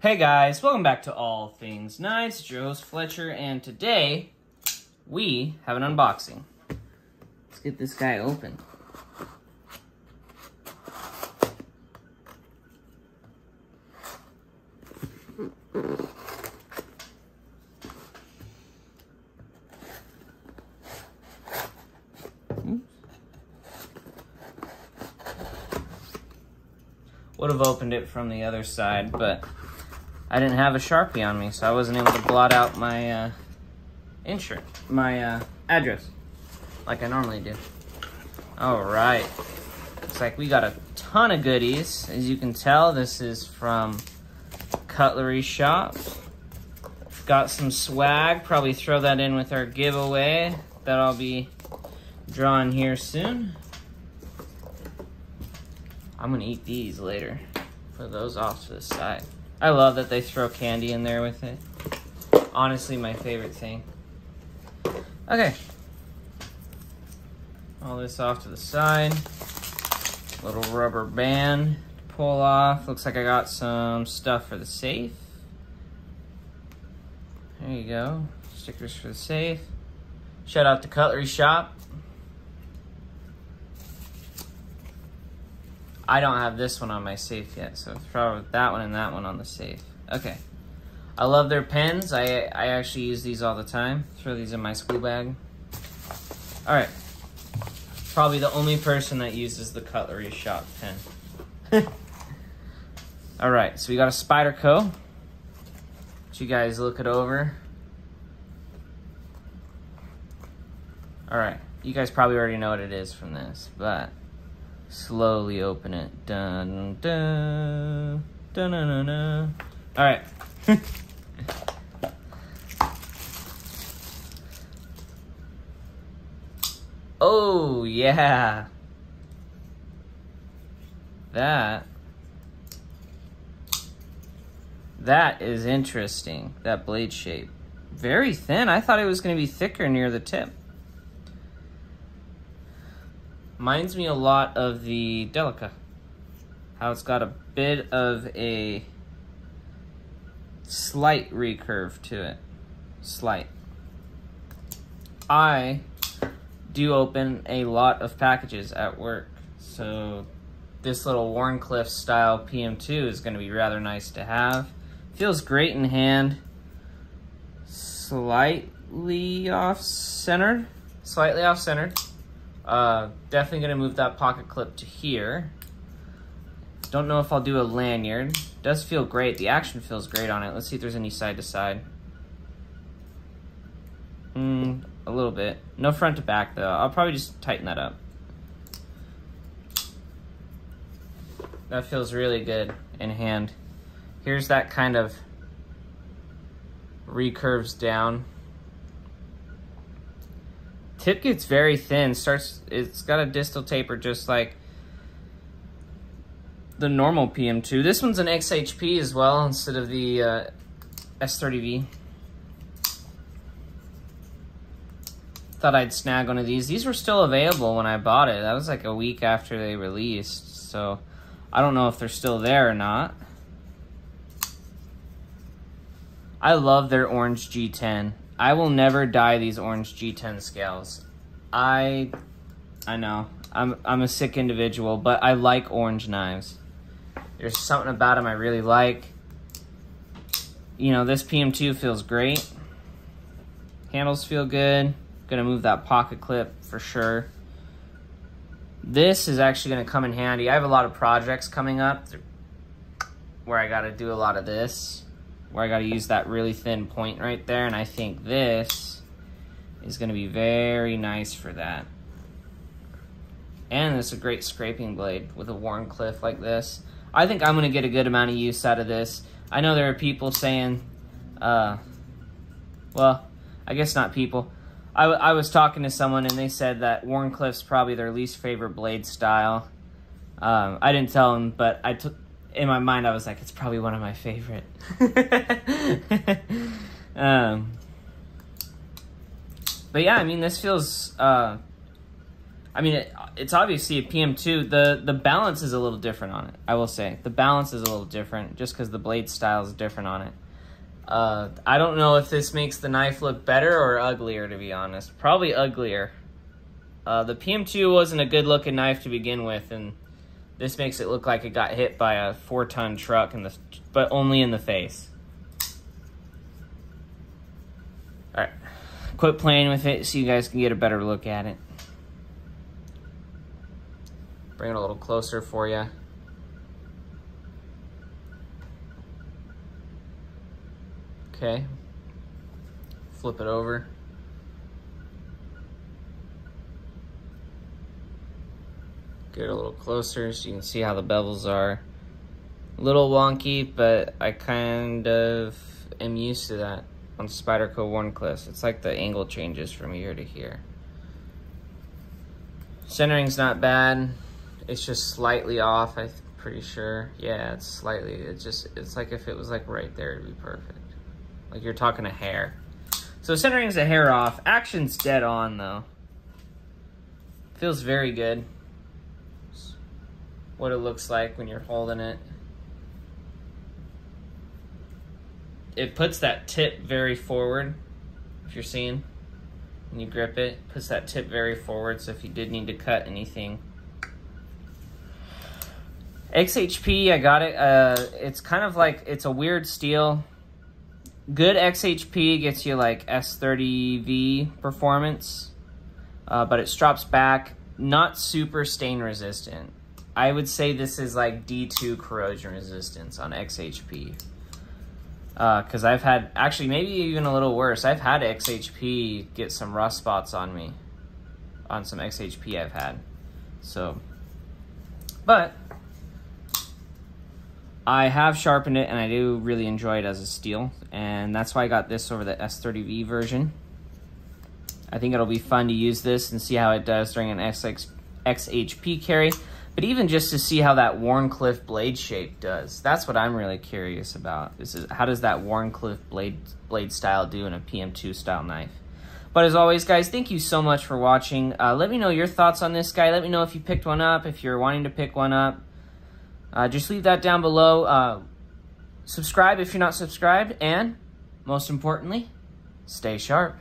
Hey guys, welcome back to All Things Knives. It's your host Fletcher, and today we have an unboxing. Let's get this guy open. Would have opened it from the other side, but I didn't have a Sharpie on me, so I wasn't able to blot out my address like I normally do. All right, looks like we got a ton of goodies. As you can tell, this is from Cutlery Shoppe. Got some swag, probably throw that in with our giveaway that I'll be drawing here soon. I'm gonna eat these later. Put those off to the side. I love that they throw candy in there with it. Honestly, my favorite thing. Okay. All this off to the side. Little rubber band to pull off. Looks like I got some stuff for the safe. There you go. Stickers for the safe. Shout out to Cutlery Shoppe. I don't have this one on my safe yet, so throw that one and that one on the safe. Okay. I love their pens. I actually use these all the time. Throw these in my school bag. Alright. Probably the only person that uses the Cutlery Shoppe pen. Alright, so we got a Spyderco. Let you guys look it over. Alright, you guys probably already know what it is from this, but slowly open it. Dun dun dun dun dun dun. All right. Oh yeah. That is interesting. That blade shape. Very thin. I thought it was going to be thicker near the tip. Reminds me a lot of the Delica. How it's got a bit of a slight recurve to it. Slight. I do open a lot of packages at work, so this little Wharncliffe style PM2 is going to be rather nice to have. Feels great in hand. Slightly off-centered. Slightly off-centered. Definitely gonna move that pocket clip to here. Don't know if I'll do a lanyard. Does feel great. The action feels great on it. Let's see if there's any side to side. A little bit. No front to back though. I'll probably just tighten that up. That feels really good in hand. Here's that kind of recurves down. Tip gets very thin, it's got a distal taper just like the normal PM2. This one's an XHP as well instead of the S30V. Thought I'd snag one of these. These were still available when I bought it. That was like a week after they released, so I don't know if they're still there or not. I love their orange G10. I will never dye these orange G10 scales. I know, I'm a sick individual, but I like orange knives. There's something about them I really like. You know, this PM2 feels great. Handles feel good. Gonna move that pocket clip for sure. This is actually gonna come in handy. I have a lot of projects coming up where I gotta do a lot of this, where I gotta use that really thin point right there, and I think this is gonna be very nice for that. And it's a great scraping blade with a Wharncliffe like this. I think I'm gonna get a good amount of use out of this. I know there are people saying, well, I guess not people. I was talking to someone and they said that Wharncliffe's probably their least favorite blade style. I didn't tell them, but in my mind, I was like, it's probably one of my favorite. But yeah, I mean, this feels, I I mean, it's obviously a PM2. The balance is a little different on it, I will say. The balance is a little different just because the blade style is different on it. I don't know if this makes the knife look better or uglier, to be honest. Probably uglier. The PM2 wasn't a good looking knife to begin with, and this makes it look like it got hit by a 4-ton truck, but only in the face. Alright, quit playing with it so you guys can get a better look at it. Bring it a little closer for you. Okay. Flip it over. Get it a little closer so you can see how the bevels are. A little wonky, but I kind of am used to that on Spyderco Wharncliffes. It's like the angle changes from here to here. Centering's not bad. It's just slightly off, I'm pretty sure. Yeah, it's slightly, it's like if it was like right there, it'd be perfect. Like you're talking a hair. So centering's a hair off. Action's dead on though. Feels very good. It's what it looks like when you're holding it. It puts that tip very forward, if you're seeing. When you grip it, puts that tip very forward, so if you did need to cut anything. XHP, I got it. It's kind of like, it's a weird steel. Good XHP gets you like S30V performance, but it strops back. Not super stain resistant. I would say this is like D2 corrosion resistance on XHP. Because I've had, actually maybe even a little worse, I've had XHP get some rust spots on me. On some XHP I've had. So, but I have sharpened it and I do really enjoy it as a steel. And that's why I got this over the S30V version. I think it'll be fun to use this and see how it does during an XHP carry. But even just to see how that Wharncliffe blade shape does. That's what I'm really curious about. How does that Wharncliffe blade style do in a PM2 style knife? But as always, guys, thank you so much for watching. Let me know your thoughts on this guy. Let me know if you picked one up, if you're wanting to pick one up. Just leave that down below. Subscribe if you're not subscribed. And, most importantly, stay sharp.